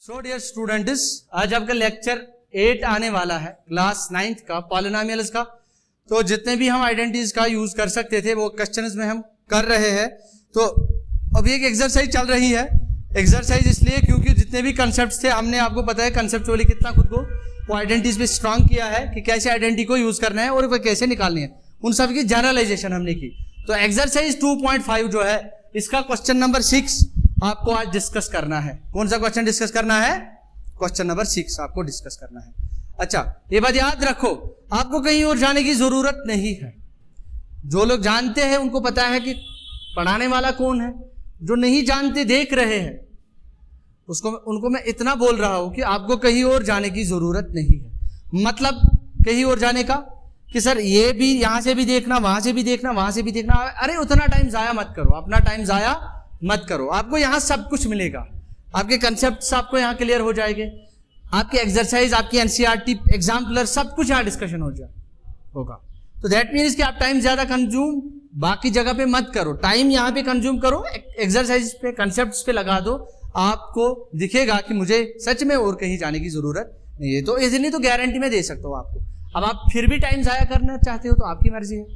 So dear students, आज आपका lecture 8 आने वाला है, क्लास 9th का पॉलिनोमियल्स का। तो जितने भी हम आइडेंटिटीज का यूज कर सकते थे वो क्वेश्चंस में हम कर रहे हैं। तो अभी एक एक्सरसाइज चल रही है। एक्सरसाइज इसलिए क्योंकि जितने भी कंसेप्ट थे हमने आपको पता है कंसेप्चुअली कितना खुद को वो आइडेंटिटीज पे स्ट्रांग किया है कि कैसे आइडेंटिटी को यूज करना है और वो कैसे निकालनी है, उन सब की जनरलाइजेशन हमने की। तो एक्सरसाइज 2.5 जो है इसका क्वेश्चन नंबर 6 आपको आज डिस्कस करना है। कौन सा क्वेश्चन डिस्कस करना है? क्वेश्चन नंबर 6 आपको डिस्कस करना है। अच्छा, ये बात याद रखो, आपको कहीं और जाने की जरूरत नहीं है। जो लोग जानते हैं उनको पता है कि पढ़ाने वाला कौन है, जो नहीं जानते देख रहे हैं उनको मैं इतना बोल रहा हूं कि आपको कहीं और जाने की जरूरत नहीं है। मतलब कहीं और जाने का कि सर ये भी यहां से भी देखना, वहां से भी देखना, वहां से भी देखना, अरे उतना टाइम जाया मत करो, अपना टाइम जाया मत करो। आपको यहां सब कुछ मिलेगा, आपके कंसेप्ट्स आपको यहां क्लियर हो जाएंगे, आपकी एक्सरसाइज, आपकी एनसीईआरटी एग्जाम्पलर सब कुछ यहां डिस्कशन होगा। तो दैट मीन्स कि आप टाइम ज्यादा कंज्यूम बाकी जगह पे मत करो, टाइम यहां पे कंज्यूम करो, एक्सरसाइज पे कंसेप्ट्स पे लगा दो। आपको दिखेगा कि मुझे सच में और कहीं जाने की जरूरत नहीं है। तो इजीली तो गारंटी में दे सकता हूं आपको। अब आप फिर भी टाइम जाया करना चाहते हो तो आपकी मर्जी है,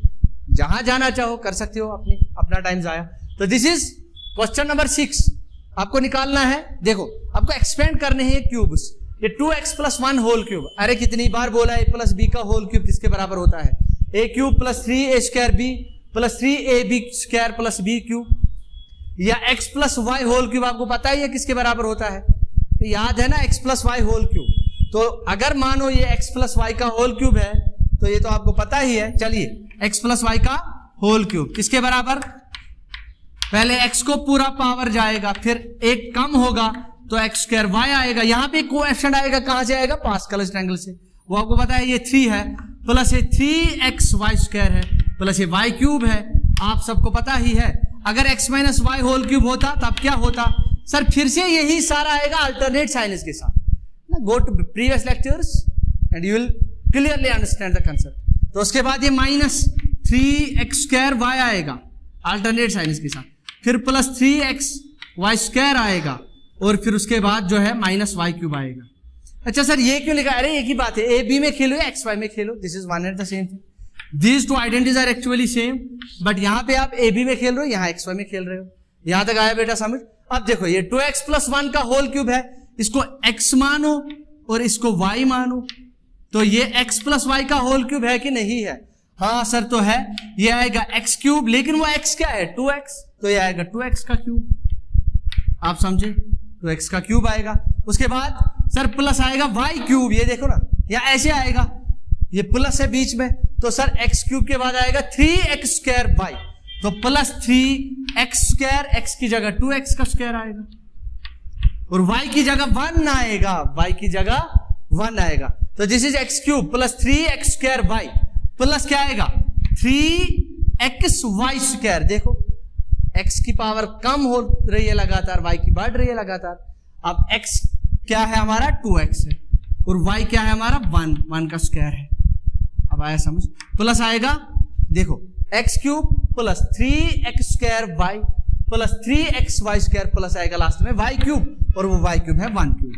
जहां जाना चाहो कर सकते हो अपना टाइम जाया। तो दिस इज क्वेश्चन नंबर 6 आपको निकालना है। देखो, आपको एक्सपेंड करने हैं क्यूब्स। ये 2x + 1 होल क्यूब, अरे कितनी बार बोला a + b का होल क्यूब किसके बराबर होता है? a³ + 3a² + 3ab² + b³ या x + y होल क्यूब आपको पता ही है किसके बराबर होता है, तो याद है ना, x + y होल क्यूब। तो अगर मानो ये x + y का होल क्यूब है तो ये तो आपको पता ही है। चलिए, x + y का होल क्यूब किसके बराबर? पहले x को पूरा पावर जाएगा, फिर एक कम होगा तो x² y आएगा। यहां पे कोएफिशिएंट आएगा, कहां से आएगा? पास्कल्स ट्रायंगल से। वो आपको पता है ये 3 है, प्लस ये 3xy² है, प्लस ये y³ है, आप सबको पता ही है। अगर x - y होल क्यूब होता तब क्या होता? सर फिर से यही सारा आएगा अल्टरनेट साइंस के साथ। Go to previous lectures and you will clearly understand the concept. तो उसके बाद ये -3x² y आएगा अल्टरनेट साइंस के साथ, फिर प्लस 3xy² आएगा और फिर उसके बाद जो है -y³ आएगा। अच्छा सर ये क्यों लिखा? अरे एक ही बात है, ए बी में खेलो या एक्स वाई में खेलो, this is one and the same thing. These two identities are actually same, but यहां पे आप ए बी में खेल रहे हो, यहां एक्स वाई में खेल रहे हो। यहां तक आया बेटा समझ? अब देखो, ये 2x + 1 का होल क्यूब है, इसको x मानो और इसको y मानो, तो ये x + y का होल क्यूब है कि नहीं है? हाँ सर तो है। ये आएगा x³, लेकिन वो x क्या है? 2x, तो ये आएगा 2x का क्यूब। आप समझे? 2x का क्यूब आएगा। उसके बाद सर प्लस आएगा y³, ये देखो ना, या ऐसे आएगा, ये प्लस है बीच में, तो सर x³ के बाद आएगा 3x² y, तो प्लस 3x², x की जगह 2x का स्क्वायर आएगा और y की जगह 1 आएगा, y की जगह 1 आएगा। तो this is x³ + 3x² y plus क्या आएगा? 3xy²। देखो x की पावर कम हो रही है लगातार, y की बढ़ रही है लगातार। अब x क्या है हमारा? 2x है और y क्या है हमारा? 1 का स्क्वायर है। अब आया समझ? प्लस आएगा, देखो x³ + 3x² y + 3xy² plus आएगा लास्ट में y³ और वो y³ है 1³।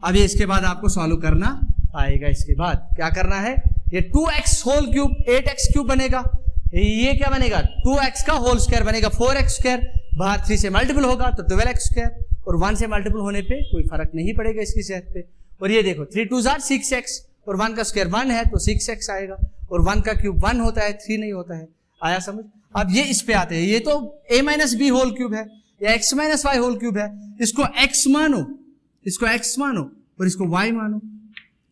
अब ये इसके बाद आपको सॉल्व करना आएगा। इसके बाद क्या करना है? ये 2x होल क्यूब 8x³ बनेगा, ये क्या बनेगा? 2x का होल स्क्वायर बनेगा 4x², बाहर 3 से मल्टीपल होगा तो 12x² और 1 से मल्टीपल होने पे कोई फर्क नहीं पड़ेगा इसकी सेहत पे। और ये देखो 3 × 2 = 6x और 1 का स्क्वायर 1 है तो 6x आएगा और 1 का क्यूब 1 होता है, 3 नहीं होता है। आया समझ? अब ये इस पे आते हैं, ये तो a - b होल क्यूब है या x - y होल क्यूब है, इसको x मानो, इसको x मानो और इसको y मानो,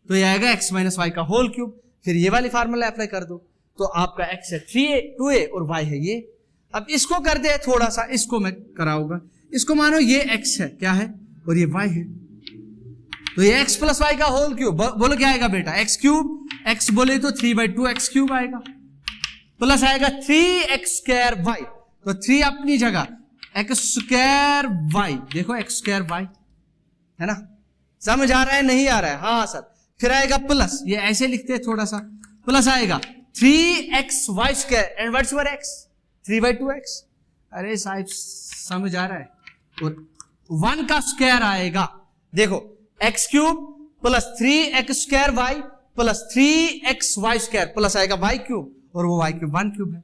तो ये आएगा x - y का होल क्यूब। फिर ये वाली फार्मूला अप्लाई कर दो तो आपका x है 3a 2a और y है ये। अब इसको कर दे थोड़ा सा, इसको मैं कराऊंगा, इसको मानो ये x है, क्या है, और ये y है, तो ये x + y का होल क्यूब। बोलो क्या आएगा बेटा? x³ x बोले तो 3/2 x³ आएगा, प्लस आएगा 3x² y, तो 3 अपनी जगह, x² y, देखो x² y है ना। समझ आ रहा है? नहीं आ रहा है? हाँ सर। फिर आएगा प्लस, ये ऐसे लिखते हैं थोड़ा सा, प्लस आएगा 3xy² and what's your x? 3/2x। अरे साहब समझ आ रहा है? और 1 का स्क्वायर आएगा, देखो x cube plus 3x² y plus 3xy² plus आएगा y क्यूब, और वो y क्यूब 1 क्यूब है।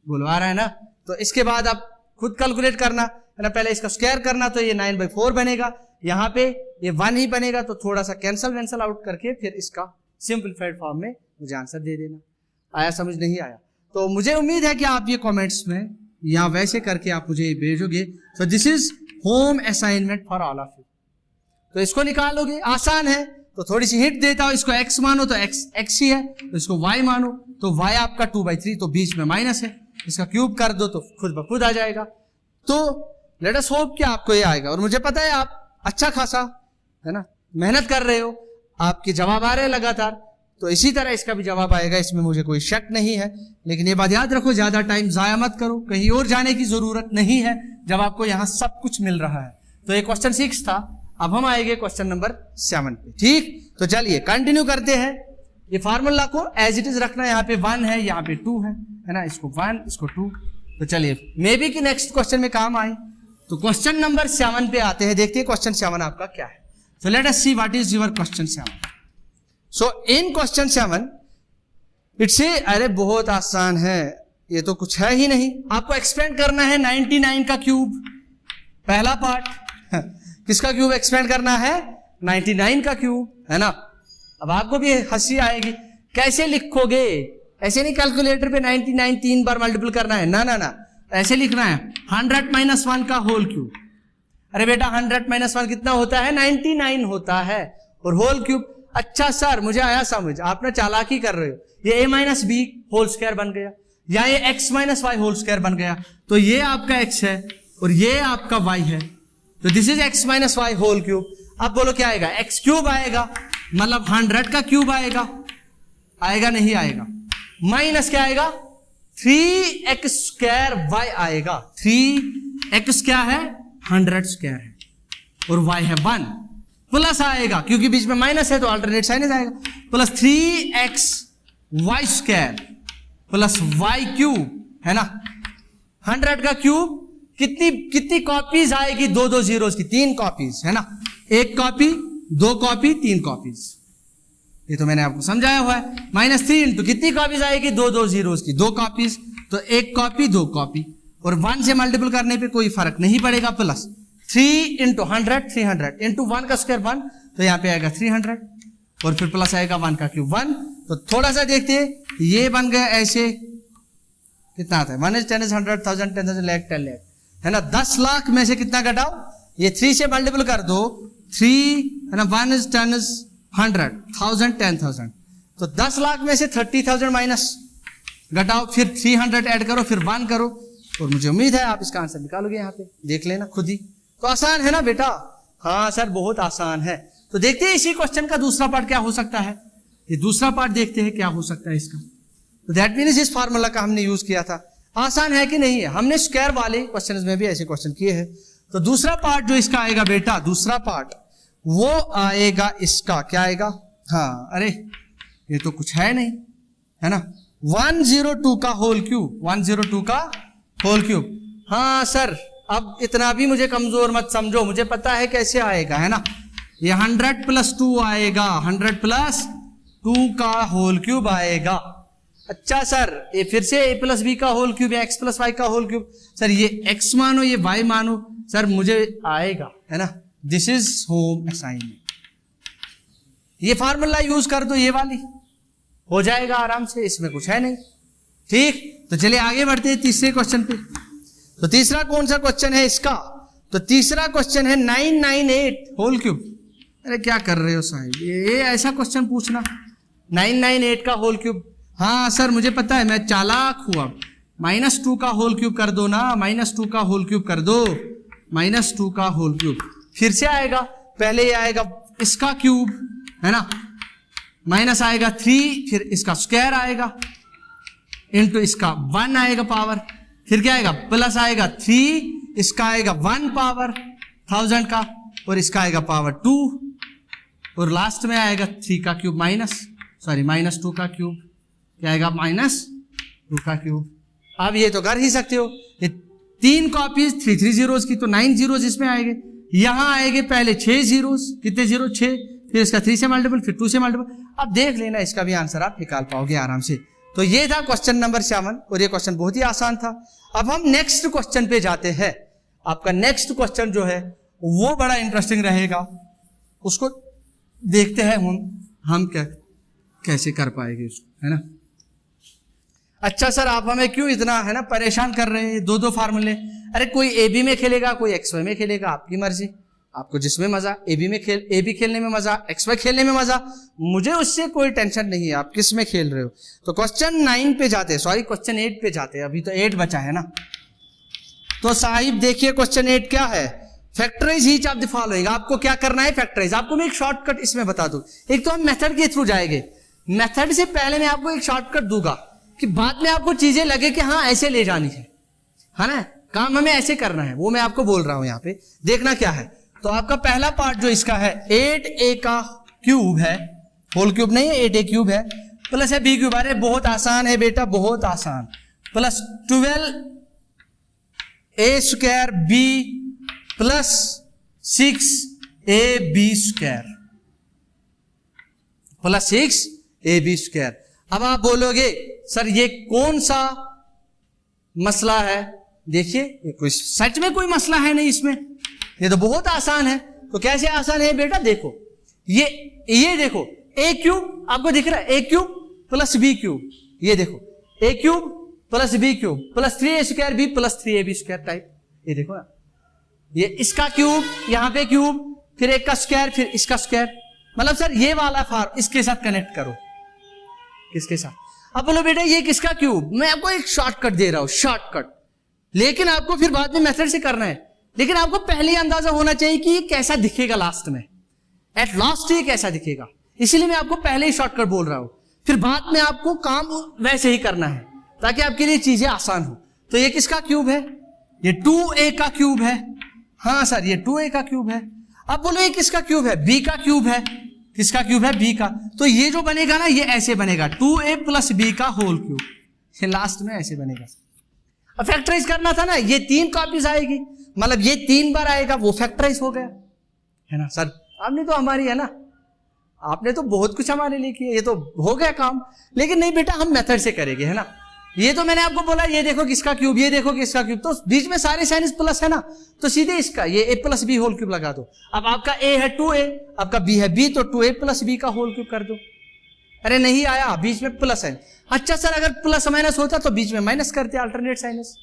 बोलो आ रहा है ना? तो इसके बाद आप खुद कैलकुलेट करना है ना, पहले इसका स्क्वायर करना, तो ये 9/4 बनेगा, यहाँ पे ये 1 ही बनेगा, तो थोड़ा सा कैंसल आउट करके फिर इसका सिंपलीफाइड फॉर्म में मुझे आंसर दे देना। आया समझ? नहीं आया तो मुझे उम्मीद है कि आप ये कमेंट्स में या वैसे करके आप मुझे भेजोगे। So this is home assignment for all of you. तो इसको निकालोगे, आसान है। तो थोड़ी सी हिंट देता हूं, इसको x मानो तो x ही है, तो इसको y मानो तो y आपका 2/3, तो बीच में माइनस है, इसका क्यूब कर दो तो खुद ब खुद आ जाएगा। तो लेट अस होप कि आपको ये आएगा, और मुझे पता है आप अच्छा खासा है ना मेहनत कर रहे हो, आपके जवाब आ रहे हैं लगातार, तो इसी तरह इसका भी जवाब आएगा, इसमें मुझे कोई शक नहीं है। लेकिन ये बात याद रखो, ज्यादा टाइम जाया मत करो, कहीं और जाने की जरूरत नहीं है जब आपको यहां सब कुछ मिल रहा है। तो ये क्वेश्चन 6 था, अब हम आएंगे क्वेश्चन नंबर 7 पे। ठीक, तो चलिए कंटिन्यू करते हैं। ये फार्मूला को एज इट इज रखना, यहाँ पे 1 है, यहाँ पे 2 है ना, इसको 1 इसको 2। तो चलिए मे बी कि नेक्स्ट क्वेश्चन में काम आए। तो क्वेश्चन नंबर 7 पे आते हैं, देखते हैं क्वेश्चन 7 आपका क्या है। So let us see what is your question 7। So in question 7 it's a, अरे बहुत आसान है, ये तो कुछ है ही नहीं, आपको एक्सपेंड करना है 99 का क्यूब। पहला पार्ट किसका क्यूब एक्सपेंड करना है? 99 का क्यूब, है ना। अब आपको भी हंसी आएगी, कैसे लिखोगे? ऐसे नहीं कैलकुलेटर पे 99 3 बार मल्टीपल करना है, ना ना ना, ऐसे लिखना है 100 - 1 का होल क्यूब। अरे बेटा 100 - 1 कितना होता है? 99 होता है, और होल क्यूब। अच्छा सर मुझे आया समझ, आप ना चालाकी कर रहे हो, ये a - b होल स्क्वायर बन गया, या ये x - y होल स्क्वायर बन गया, तो ये आपका x है और ये आपका y है, तो this is x - y whole cube. अब बोलो क्या आएगा? x क्यूब आएगा, मतलब 100 का क्यूब आएगा, आएगा नहीं आएगा? माइनस क्या आएगा? 3x² y आएगा। 3x क्या है? 100² है, और y है 1, प्लस आएगा क्योंकि बीच में माइनस है तो अल्टरनेट साइन आएगा, plus 3xy² plus y cube, है ना। 100 का क्यूब कितनी कॉपीज आएगी? 2 जीरोस की, 3 कॉपीज, है ना। 1 कॉपी, 2 कॉपी, 3 कॉपीज, ये तो मैंने आपको समझाया हुआ है। -3 इंटू कितनी कॉपीज आएगी? 2 जीरोस की, 2 कॉपीज, तो 1 कॉपी 2 कॉपी, और 1 से मल्टीपल करने पे कोई फर्क नहीं पड़ेगा, प्लस 3 इंटू 100 300 इंटू 1 का स्क्वायर 1, तो यहाँ पे आएगा 300, और फिर प्लस आएगा 1 का क्यूब 1। तो थोड़ा सा देखते हैं, ये बन गया ऐसे, कितना आता है? 1 is 10 is 100 1000 10,000 lakh 10 lakh, है ना। 10 लाख में से कितना घटाओ? ये 3 से मल्टीपल कर दो, 3 है ना, 1 is 10 is 100 1000 10,000, तो 10 लाख में से 30,000 माइनस घटाओ, फिर 300 ऐड करो, फिर 1 करो, और मुझे उम्मीद है आप इसका आंसर निकालोगे। यहाँ पे देख लेना खुद ही, तो आसान है ना बेटा? हाँ सर बहुत आसान है। तो देखते हैं इसी क्वेश्चन का दूसरा पार्ट क्या हो सकता है। ये दूसरा पार्ट देखते हैं क्या हो सकता है इसका। तो दैट मीन्स इस फार्मूला का हमने यूज किया था, आसान है कि नहीं है? हमने स्क्वायर वाले क्वेश्चन में भी ऐसे क्वेश्चन किए हैं। तो दूसरा पार्ट जो इसका आएगा बेटा, दूसरा पार्ट वो आएगा इसका, क्या आएगा? हाँ अरे ये तो कुछ है नहीं, है ना। 102 का होल क्यूब, 102 का होल क्यूब। हाँ सर अब इतना भी मुझे कमजोर मत समझो, मुझे पता है कैसे आएगा, है ना। ये 100 + 2 आएगा, 100 + 2 का होल क्यूब आएगा। अच्छा सर ये फिर से a + b का होल क्यूब या x + y का होल क्यूब। सर ये x मानो ये y मानो, सर मुझे आएगा, है ना। This is home assignment. ये फार्मूला यूज कर दो, ये वाली हो जाएगा आराम से, इसमें कुछ है नहीं। ठीक, तो चलिए आगे बढ़ते हैं तीसरे क्वेश्चन पे। तो तीसरा कौन सा क्वेश्चन है इसका? तो तीसरा क्वेश्चन है 998 होल क्यूब। अरे क्या कर रहे हो साहब, ये ऐसा क्वेश्चन पूछना, 998 का होल क्यूब। हाँ सर मुझे पता है, मैं चालाक हुआ, -2 का होल क्यूब कर दो ना, -2 का होल क्यूब कर दो, -2 का होल क्यूब। फिर से आएगा, पहले ये आएगा इसका क्यूब, है ना, माइनस आएगा 3, फिर इसका स्क्वायर आएगा, इंटू इसका 1 आएगा पावर, फिर क्या आएगा? प्लस आएगा 3, इसका आएगा 1 पावर 1000 का, और इसका आएगा पावर 2, और लास्ट में आएगा 3 का क्यूब -2 का क्यूब, क्या आएगा? -2 का क्यूब। अब ये तो कर ही सकते हो, ये 3 कॉपीज 3 3 जीरोस की, तो 9 जीरोस इसमें आएंगे, यहां आएंगे पहले 6 जीरोस, कितने जीरो 6, फिर इसका 3 से मल्टीपल, फिर 2 से मल्टीपल। अब देख लेना इसका भी आंसर आप निकाल पाओगे आराम से। तो ये था क्वेश्चन नंबर 7 और ये क्वेश्चन बहुत ही आसान था। अब हम नेक्स्ट क्वेश्चन पे जाते हैं। आपका नेक्स्ट क्वेश्चन जो है वो बड़ा इंटरेस्टिंग रहेगा, उसको देखते हैं हम क्या कैसे कर पाएंगे उसको, है ना। अच्छा सर आप हमें क्यों इतना है ना परेशान कर रहे हैं, 2 फार्मूले। अरे कोई ए बी में खेलेगा, कोई एक्स वाई में खेलेगा, आपकी मर्जी, आपको जिसमें मजा, ए बी खेलने में मजा, एक्स वाई खेलने में मजा, मुझे उससे कोई टेंशन नहीं है, आप किस में खेल रहे हो। तो क्वेश्चन 9 पे जाते हैं, सॉरी क्वेश्चन 8 पे जाते हैं, अभी तो 8 बचा है ना। तो साहिब देखिए क्वेश्चन 8 क्या है, factorise each of the following. आपको क्या करना है, फैक्टराइज। आपको मैं एक शॉर्टकट इसमें बता दूं, एक तो हम मेथड के थ्रू जाएंगे, मेथड से पहले मैं आपको एक शॉर्टकट दूंगा कि बाद में आपको चीजें लगे कि हाँ ऐसे ले जानी है ना, काम हमें ऐसे करना है, वो मैं आपको बोल रहा हूं। यहां पे देखना क्या है, तो आपका पहला पार्ट जो इसका है 8a का क्यूब है, होल क्यूब नहीं है, 8a क्यूब है, प्लस है b क्यूब। अरे बहुत आसान है बेटा, बहुत आसान, plus 12a square b plus 6ab square plus 6ab square. अब आप बोलोगे सर ये कौन सा मसला है, देखिए ये कोई सच में कोई मसला है नहीं इसमें, ये तो बहुत आसान है। तो कैसे आसान है बेटा, देखो ये देखो a क्यूब आपको दिख रहा है, a cube plus b cube, ये देखो a cube plus b cube plus 3a square b plus 3ab square type, ये देखो ना, ये इसका क्यूब, यहां पे क्यूब, फिर एक का स्क्वायर, फिर इसका स्क्वायर। मतलब सर ये वाला फार्म इसके साथ कनेक्ट करो, किसके साथ। अब बोलो बेटा ये किसका क्यूब, मैं आपको एक शॉर्टकट दे रहा हूं, शॉर्टकट, लेकिन आपको फिर बाद में मेथड से करना है। लेकिन आपको पहले ही अंदाजा होना चाहिए कि ये कैसा दिखेगा लास्ट में, एट लास्ट ये कैसा दिखेगा, इसीलिए मैं आपको पहले ही शॉर्टकट बोल रहा हूं। फिर बाद में आपको काम वैसे ही करना है ताकि आपके लिए चीजें आसान हो। तो ये किसका क्यूब है, ये 2a का क्यूब है, हाँ सर ये 2a का क्यूब है। अब बोलो ये किसका क्यूब है, b का क्यूब है, किसका क्यूब है, b का। तो ये जो बनेगा ना ये ऐसे बनेगा 2a प्लस b का होल क्यूब, ये लास्ट में ऐसे बनेगा। अब फैक्टराइज करना था ना, ये 3 कॉपीज आएगी, मतलब ये 3 बार आएगा, वो फैक्टराइज हो गया, है ना। सर आपने तो हमारी, है ना, आपने तो बहुत कुछ हमारे लिए किया, ये तो हो गया काम। लेकिन नहीं बेटा हम मेथड से करेंगे, है ना। ये तो मैंने आपको बोला ये देखो किसका क्यूब, ये देखो किसका क्यूब, तो बीच में सारे साइन प्लस है ना, तो सीधे इसका ये a plus b whole cube लगा दो। अब आपका a है 2a, आपका b है b, तो 2a प्लस b का होल क्यूब कर दो। अरे नहीं आया, बीच में प्लस है। अच्छा सर अगर प्लस माइनस होता तो बीच में माइनस करते, अल्टरनेट साइनस।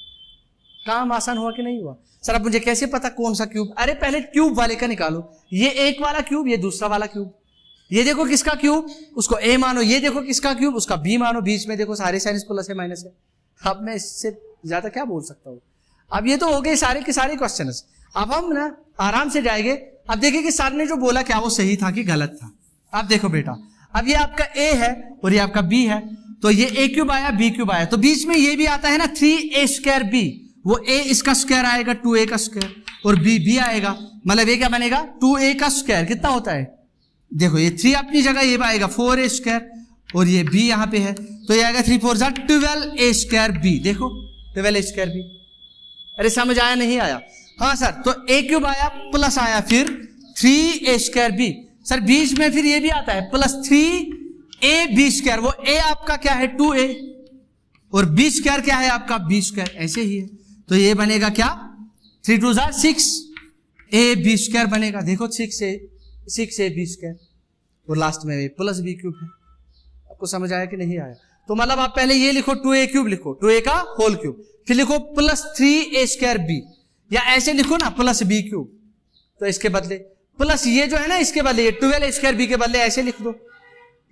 काम आसान हुआ कि नहीं हुआ। सर अब मुझे कैसे पता कौन सा क्यूब, अरे पहले क्यूब वाले का निकालो, ये एक वाला क्यूब, ये दूसरा वाला क्यूब, ये देखो किसका क्यूब, उसको a मानो, ये देखो किसका क्यूब, उसका b मानो, बीच में देखो सारे साइनस प्लस है माइनस है। अब मैं इससे ज्यादा क्या बोल सकता हूँ। अब ये तो हो गए सारे के सारे क्वेश्चंस। अब हम ना आराम से जाएंगे। अब देखिए कि सर ने जो बोला क्या वो सही था कि गलत था। अब देखो बेटा, अब ये आपका a है और ये आपका b है, तो ये a क्यूब आया b क्यूब आया, तो बीच में ये भी आता है ना 3a स्क्वायर b, वो a इसका स्क्वायर आएगा 2a का स्क्वायर, और b आएगा, मतलब ये क्या बनेगा 2a का स्क्वायर कितना होता है, देखो ये 3 अपनी जगह, ये आएगा 4a स्क्वायर, और ये b यहाँ पे है, तो ये आएगा 3 4 12a स्क्वायर b, देखो 12a स्क्वायर b। अरे समझ आया नहीं आया, हाँ सर। तो a क्यूब आया प्लस आया फिर 3a स्क्वायर b, सर बीच में फिर ये भी आता है प्लस 3ab स्क्वायर, वो a आपका क्या है 2a, और b स्क्वायर क्या है आपका b स्क्वायर, ऐसे ही है। तो ये बनेगा क्या 3 2 6ab स्क्वायर बनेगा, देखो 6ab स्क्वायर, और लास्ट में प्लस b क्यूब है। आपको समझ आया कि नहीं आया। तो मतलब आप पहले ये लिखो 2a क्यूब लिखो, 2a का होल क्यूब, फिर लिखो प्लस 3a स्क्वायर b, या ऐसे लिखो ना प्लस b क्यूब, तो इसके बदले प्लस ये जो है ना इसके बदले ये 12a स्क्वायर b के बदले ऐसे लिख दो,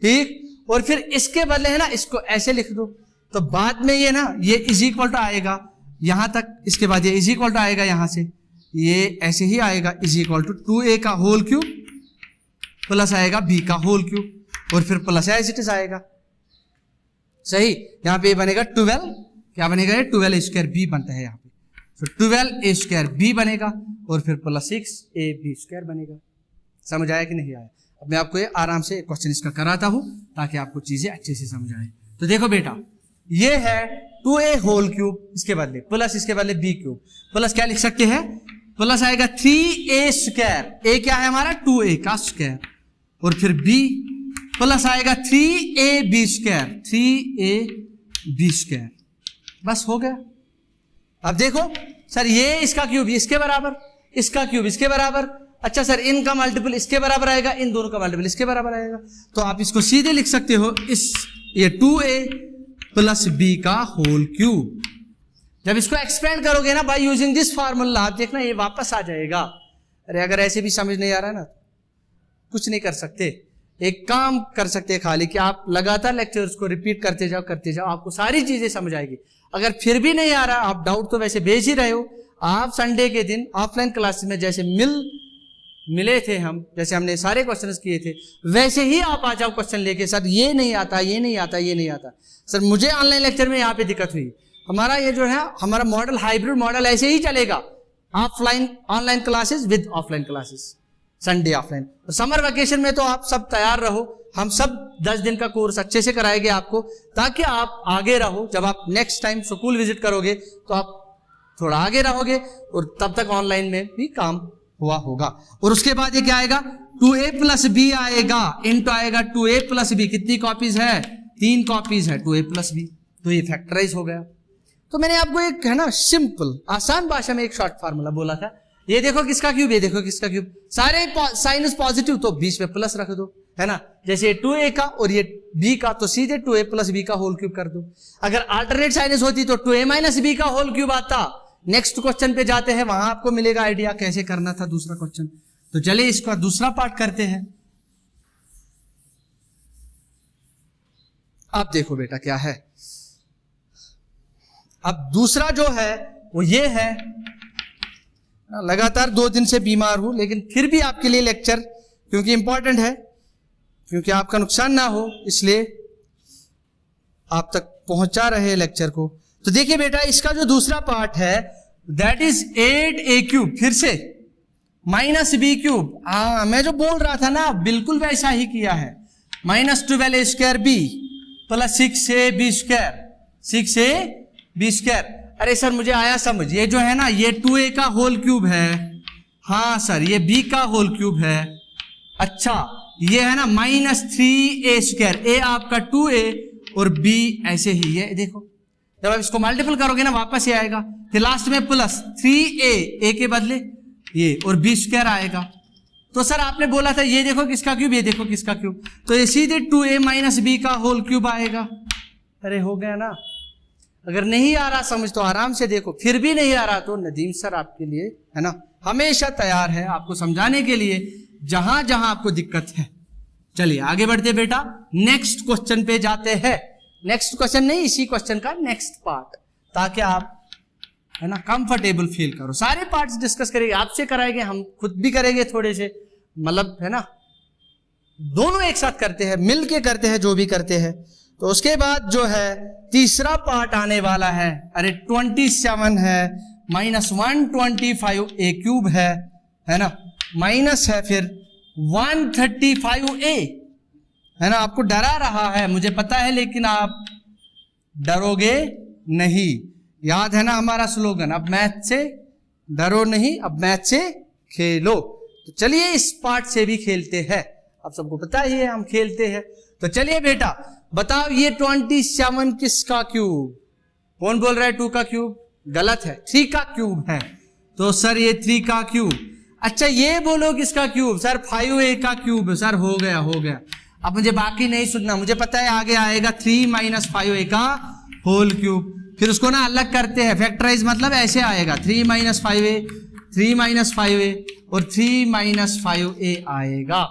ठीक। और फिर इसके बदले है ना इसको ऐसे लिख दो, तो बाद में ये ना ये इज इक्वल टू आएगा यहां तक, इसके बाद ये इज इक्वल टू आएगा यहां से, ये ऐसे ही आएगा इज इक्वल टू 2a का होल क्यूब प्लस आएगा b का होल क्यूब, और फिर प्लस एज इट इज आएगा, सही। यहां पे बनेगा 12, क्या बनेगा ये 12a स्क्वायर b बनता है यहाँ पे, तो 12a स्क्वायर b बनेगा, और फिर प्लस 6ab स्क्वायर बनेगा। समझ आया कि नहीं आया। अब मैं आपको ये आराम से क्वेश्चन इसका कराता हूं ताकि आपको चीजें अच्छे से समझ आए। तो देखो बेटा ये है 2a होल क्यूब, इसके बदले प्लस, इसके बदले b क्यूब, प्लस क्या लिख सकते हैं प्लस आएगा 3a स्क्वायर, a क्या है हमारा 2a का स्क्वायर, और फिर b प्लस आएगा 3ab स्क्वायर, 3ab स्क्वायर। बस हो गया। अब देखो सर ये इसका क्यूब इसके बराबर, इसका क्यूब इसके बराबर, अच्छा सर इनका मल्टीपल इसके बराबर आएगा, इन दोनों का मल्टीपल इसके बराबर आएगा, तो आप इसको सीधे लिख सकते हो इस ये 2a प्लस b का होल क्यूब। जब इसको एक्सपेंड करोगे ना बाय यूजिंग दिस फार्मूला, आप देखना ये वापस आ जाएगा। अरे अगर ऐसे भी समझ नहीं आ रहा है ना, कुछ नहीं कर सकते, एक काम कर सकते हैं खाली कि आप लगातार लेक्चर्स को रिपीट करते जाओ, आपको सारी चीजें समझ आएगी। अगर फिर भी नहीं आ रहा, आप डाउट तो वैसे भेज ही रहे हो, आप संडे के दिन ऑफलाइन क्लास में जैसे मिले थे हम, जैसे हमने सारे क्वेश्चंस किए थे, वैसे ही आप आ जाओ क्वेश्चन लेके, सर ये नहीं आता, ये नहीं आता, ये नहीं आता। सर मुझे ऑनलाइन लेक्चर में यहाँ पे दिक्कत हुई, हमारा ये जो है हमारा मॉडल हाइब्रिड मॉडल ऐसे ही चलेगा, offline online classes with offline classes, Sunday offline. Summer vacation में तो आप सब तैयार रहो, हम सब 10 दिन का कोर्स अच्छे से कराएंगे आपको, ताकि आप आगे रहो। जब आप नेक्स्ट टाइम स्कूल विजिट करोगे तो आप थोड़ा आगे रहोगे, और तब तक ऑनलाइन में भी काम हुआ होगा। और उसके बाद ये क्या आएगा 2a प्लस b आएगा, इंटू आएगा 2a प्लस b, कितनी कॉपीज है 3 कॉपीज है 2a प्लस b, तो ये फैक्टराइज हो गया। तो मैंने आपको एक है ना सिंपल आसान भाषा में एक शॉर्ट फार्मूला बोला था, ये देखो किसका क्यूब, ये देखो किसका क्यूब, सारे साइनस पॉजिटिव तो बीच में प्लस रख दो, है ना। जैसे 2a का और ये b का, तो सीधे 2a प्लस b का होल क्यूब कर दो। अगर अल्टरनेट साइनस होती तो 2a माइनस b का होल क्यूब आता। नेक्स्ट क्वेश्चन पे जाते हैं, वहां आपको मिलेगा आइडिया कैसे करना था दूसरा क्वेश्चन। तो चलिए इसका दूसरा पार्ट करते हैं। अब देखो बेटा क्या है, अब दूसरा जो है वो ये है, लगातार 2 दिन से बीमार हूं, लेकिन फिर भी आपके लिए लेक्चर क्योंकि इंपॉर्टेंट है, क्योंकि आपका नुकसान ना हो इसलिए आप तक पहुंचा रहे लेक्चर को। तो देखिए बेटा इसका जो दूसरा पार्ट है दैट इज 8a क्यूब, फिर से माइनस b क्यूब। मैं जो बोल रहा था ना बिल्कुल वैसा ही किया है, minus 12a square b plus 6ab square, 6ab square. अरे सर मुझे आया समझ, ये जो है ना ये 2a का होल क्यूब है, हाँ सर ये b का होल क्यूब है। अच्छा ये है ना माइनस 3a स्क्वायर, a आपका 2a और b ऐसे ही, ये देखो जब आप इसको मल्टीपल करोगे ना वापस ये आएगा, फिर लास्ट में प्लस 3a, a के बदले ये, और b स्क्वायर आएगा। तो सर आपने बोला था ये देखो किसका क्यूब, ये देखो किसका क्यूब, तो ये सीधे 2a माइनस b का होल क्यूब आएगा। अरे हो गया ना। अगर नहीं आ रहा समझ तो आराम से देखो, फिर भी नहीं आ रहा तो नदीम सर आपके लिए है ना हमेशा तैयार है आपको समझाने के लिए जहां जहां आपको दिक्कत है। चलिए आगे बढ़ते बेटा, नेक्स्ट क्वेश्चन पे जाते हैं। नेक्स्ट क्वेश्चन नहीं, इसी क्वेश्चन का नेक्स्ट पार्ट, ताकि आप है ना कंफर्टेबल फील करो। सारे पार्ट्स डिस्कस करेंगे, आपसे कराएंगे, हम खुद भी करेंगे थोड़े से, मतलब है ना दोनों एक साथ करते हैं, मिल के करते हैं जो भी करते हैं। तो उसके बाद जो है तीसरा पार्ट आने वाला है, अरे 27 है माइनस 125a क्यूब है ना, माइनस है फिर 135a, है ना। आपको डरा रहा है मुझे पता है, लेकिन आप डरोगे नहीं। याद है ना हमारा स्लोगन, अब मैथ से डरो नहीं, अब मैथ से खेलो। तो चलिए इस पार्ट से भी खेलते हैं, आप सबको पता ही है हम खेलते हैं। तो चलिए बेटा बताओ ये 27 किसका क्यूब, कौन बोल रहा है 2 का क्यूब, गलत है, 3 का क्यूब है। तो सर ये 3 का क्यूब। अच्छा ये बोलो किसका क्यूब, सर 5a का क्यूब। सर हो गया। अब मुझे बाकी नहीं सुनना, मुझे पता है आगे आएगा 3 माइनस 5a का होल क्यूब, फिर उसको ना अलग करते हैं, फैक्टराइज मतलब ऐसे आएगा 3 माइनस 5a, 3 माइनस 5a और 3 माइनस 5a आएगा।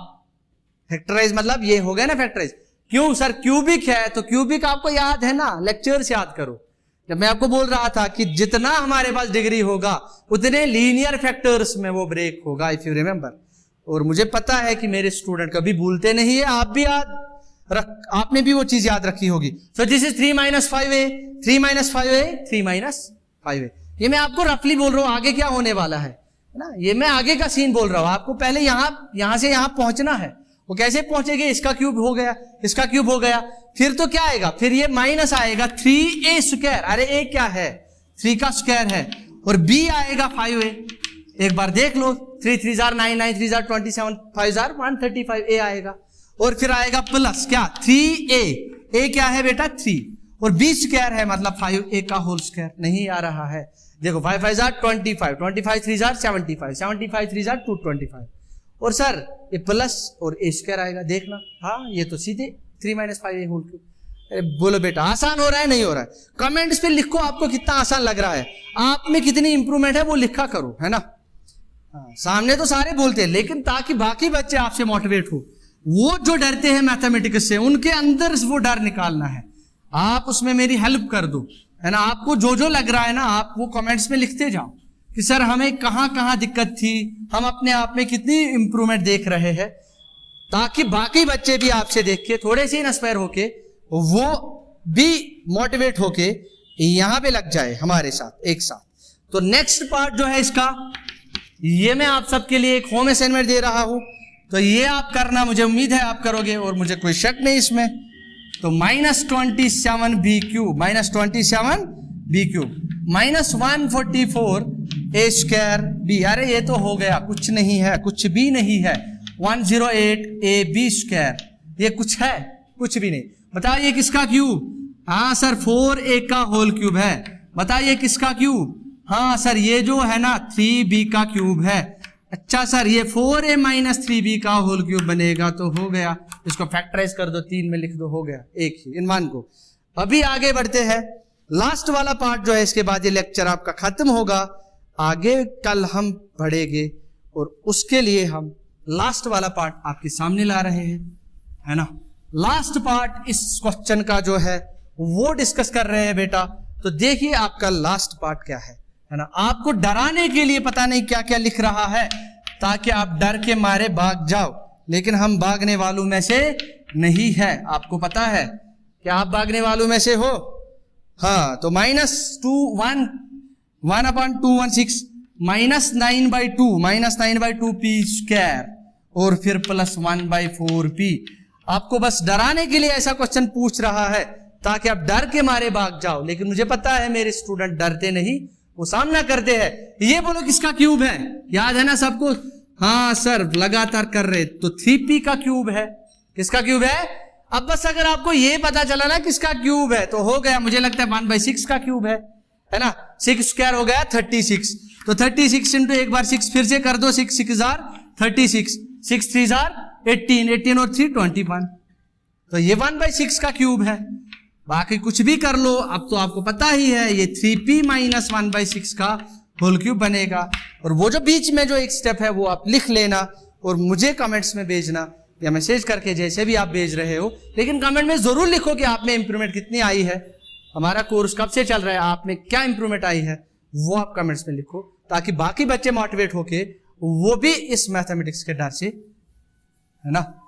फैक्टराइज मतलब ये हो गया ना फैक्टराइज। क्यों सर क्यूबिक है, तो क्यूबिक आपको याद है ना, लेक्चर से याद करो। जब मैं आपको बोल रहा था कि जितना हमारे पास डिग्री होगा उतने लीनियर फैक्टर्स में वो ब्रेक होगा, इफ यू रिमेंबर। और मुझे पता है कि मेरे स्टूडेंट कभी भूलते नहीं है, आप भी आपने भी वो चीज याद रखी होगी। So this is 3 minus 5a, 3 minus 5a, 3 minus 5a। ये मैं आपको रफली बोल रहा हूं, आगे क्या होने वाला है ना, ये मैं आगे का सीन बोल रहा हूं। आपको पहले यहां से यहां पहुंचना है। वो कैसे पहुंचेंगे, इसका क्यूब हो गया, इसका क्यूब हो गया, फिर तो क्या आएगा, फिर ये माइनस आएगा 3a स्क्वायर। अरे a क्या है, 3 का स्क्वायर है, और b आएगा 5a। एक बार देख लो, 3 3 जार 9, 9 3 जार 27, 5 जार 135 ए आएगा। और फिर आएगा प्लस क्या 3a, ए क्या है बेटा 3, और बी स्क्वायर है मतलब 5a का होल स्क्वायर, नहीं आ रहा है। देखो 5 5 जार 25, 25 3 जार 75, 75 3 जार 225, और सर ये प्लस और ए स्क्वायर आएगा, देखना। हाँ ये तो सीधे 3 - 5a होल क्यूब। बोलो बेटा आसान हो रहा है नहीं हो रहा है? कमेंट्स पे लिखो आपको कितना आसान लग रहा है, आप में कितनी इंप्रूवमेंट है वो लिखा करो, है ना। हाँ, सामने तो सारे बोलते हैं, लेकिन ताकि बाकी बच्चे आपसे मोटिवेट हो, वो जो डरते हैं मैथमेटिक्स से उनके अंदर वो डर निकालना है। आप उसमें मेरी हेल्प कर दो, है ना। आपको जो जो लग रहा है ना आप वो कमेंट्स में लिखते जाओ कि सर हमें कहां कहां दिक्कत थी, हम अपने आप में कितनी इंप्रूवमेंट देख रहे हैं, ताकि बाकी बच्चे भी आपसे देख के थोड़े से इंस्पायर होके वो भी मोटिवेट होके यहां पे लग जाए हमारे साथ एक साथ। तो नेक्स्ट पार्ट जो है इसका, ये मैं आप सबके लिए एक होम असाइनमेंट दे रहा हूं, तो ये आप करना, मुझे उम्मीद है आप करोगे और मुझे कोई शक नहीं इसमें। तो -27b cube, -27b cube -144a square b, अरे ये तो हो गया, कुछ नहीं है, कुछ भी नहीं है। 108ab स्क्वायर, ये कुछ है? कुछ भी नहीं। बताइए किसका क्यूब? हाँ सर 4a का होल क्यूब है। बताइए किसका क्यूब? हाँ सर ये जो है ना 3b का क्यूब है। अच्छा सर ये 4a - 3b का होल क्यूब बनेगा, तो हो गया। इसको फैक्टराइज कर दो, 3 में लिख दो, हो गया एक ही इन वन को। अभी आगे बढ़ते हैं, लास्ट वाला पार्ट जो है, इसके बाद ये लेक्चर आपका खत्म होगा। आगे कल हम पढ़ेंगे और उसके लिए हम लास्ट वाला पार्ट आपके सामने ला रहे हैं, है ना। लास्ट पार्ट इस क्वेश्चन का जो है वो डिस्कस कर रहे हैं बेटा। तो देखिए आपका लास्ट पार्ट क्या है ना। आपको डराने के लिए पता नहीं क्या क्या लिख रहा है, ताकि आप डर के मारे भाग जाओ, लेकिन हम भागने वालों में से नहीं है। आपको पता है कि आप भागने वालों में से हो। हाँ तो -1/216 -9/2 p स्क्वायर और फिर +1/4p। आपको बस डराने के लिए ऐसा क्वेश्चन पूछ रहा है, ताकि आप डर के मारे भाग जाओ। लेकिन मुझे पता है मेरे स्टूडेंट डरते नहीं, वो सामना करते हैं। ये बोलो किसका क्यूब है, याद है ना सबको? हाँ सर लगातार कर रहे। तो 3p का क्यूब है। किसका क्यूब है? अब बस अगर आपको ये पता चला ना किसका क्यूब है तो हो गया। मुझे लगता है 1/6 का क्यूब है ना। 6 स्क्वायर हो गया 36। तो 36 इंटू एक बार 6 फिर से कर दो, 6 6 जार 36, 6 3 जार 18, 18 और 3 21। तो ये 1/6 का क्यूब है। बाकी कुछ भी कर लो, अब तो आपको पता ही है ये 3p - 1/6 का होल क्यूब बनेगा। और वो जो बीच में जो एक स्टेप है वो आप लिख लेना और मुझे कमेंट्स में भेजना या मैसेज करके, जैसे भी आप भेज रहे हो। लेकिन कमेंट में जरूर लिखो कि आप में इंप्रूवमेंट कितनी आई है, हमारा कोर्स कब से चल रहा है, आप में क्या इंप्रूवमेंट आई है, वो आप कमेंट्स में लिखो, ताकि बाकी बच्चे मोटिवेट होके वो भी इस मैथमेटिक्स के डर से, है ना,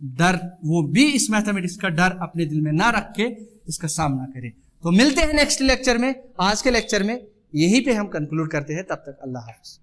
वो भी इस मैथमेटिक्स का डर अपने दिल में ना रख के इसका सामना करें। तो मिलते हैं नेक्स्ट लेक्चर में। आज के लेक्चर में यहीं पे हम कंक्लूड करते हैं। तब तक अल्लाह हाफ़िज़।